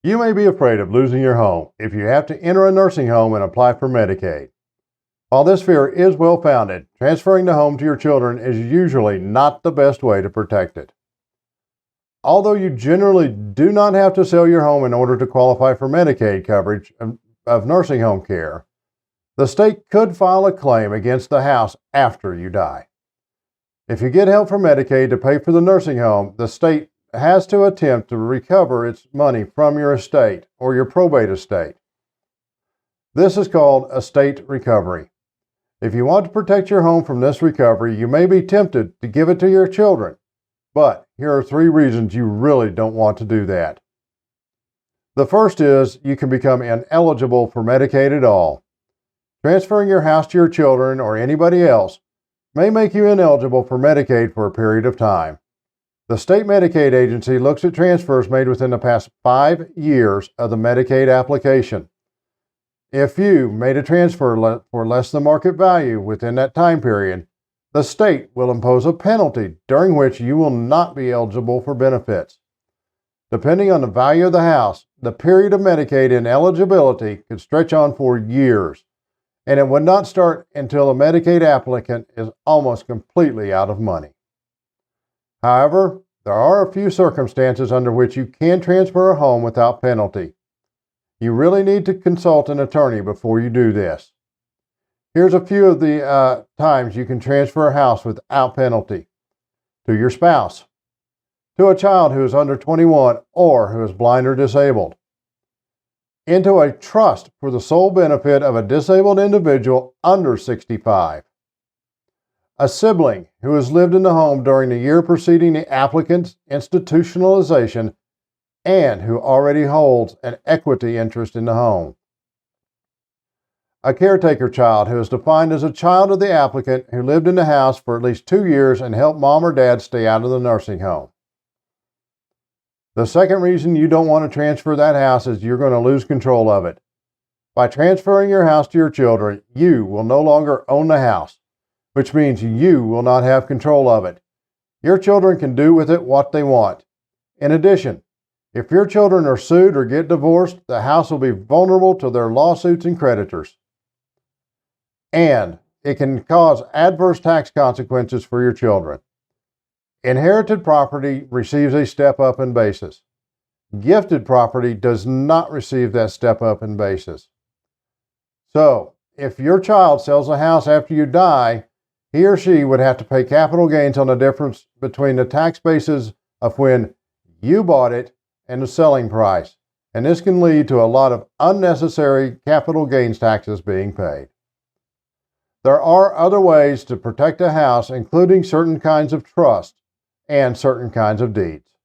You may be afraid of losing your home if you have to enter a nursing home and apply for Medicaid. While this fear is well founded, transferring the home to your children is usually not the best way to protect it. Although you generally do not have to sell your home in order to qualify for Medicaid coverage of nursing home care, the state could file a claim against the house after you die. If you get help from Medicaid to pay for the nursing home, the state has to attempt to recover its money from your estate or your probate estate. This is called estate recovery. If you want to protect your home from this recovery, you may be tempted to give it to your children, but here are 3 reasons you really don't want to do that. The first is you can become ineligible for Medicaid at all. Transferring your house to your children or anybody else may make you ineligible for Medicaid for a period of time. The state Medicaid agency looks at transfers made within the past 5 years of the Medicaid application. If you made a transfer for less than market value within that time period, the state will impose a penalty during which you will not be eligible for benefits. Depending on the value of the house, the period of Medicaid ineligibility could stretch on for years, and it would not start until a Medicaid applicant is almost completely out of money. However, there are a few circumstances under which you can transfer a home without penalty. You really need to consult an attorney before you do this. Here's a few of the times you can transfer a house without penalty. To your spouse, to a child who is under 21 or who is blind or disabled, into a trust for the sole benefit of a disabled individual under 65, a sibling who has lived in the home during the year preceding the applicant's institutionalization and who already holds an equity interest in the home, a caretaker child who is defined as a child of the applicant who lived in the house for at least 2 years and helped mom or dad stay out of the nursing home. The second reason you don't want to transfer that house is you're going to lose control of it. By transferring your house to your children, you will no longer own the house, which means you will not have control of it. Your children can do with it what they want. In addition, if your children are sued or get divorced, the house will be vulnerable to their lawsuits and creditors. And it can cause adverse tax consequences for your children. Inherited property receives a step up in basis. Gifted property does not receive that step up in basis. So, if your child sells a house after you die, he or she would have to pay capital gains on the difference between the tax basis of when you bought it and the selling price. And this can lead to a lot of unnecessary capital gains taxes being paid. There are other ways to protect a house, including certain kinds of trust and certain kinds of deeds.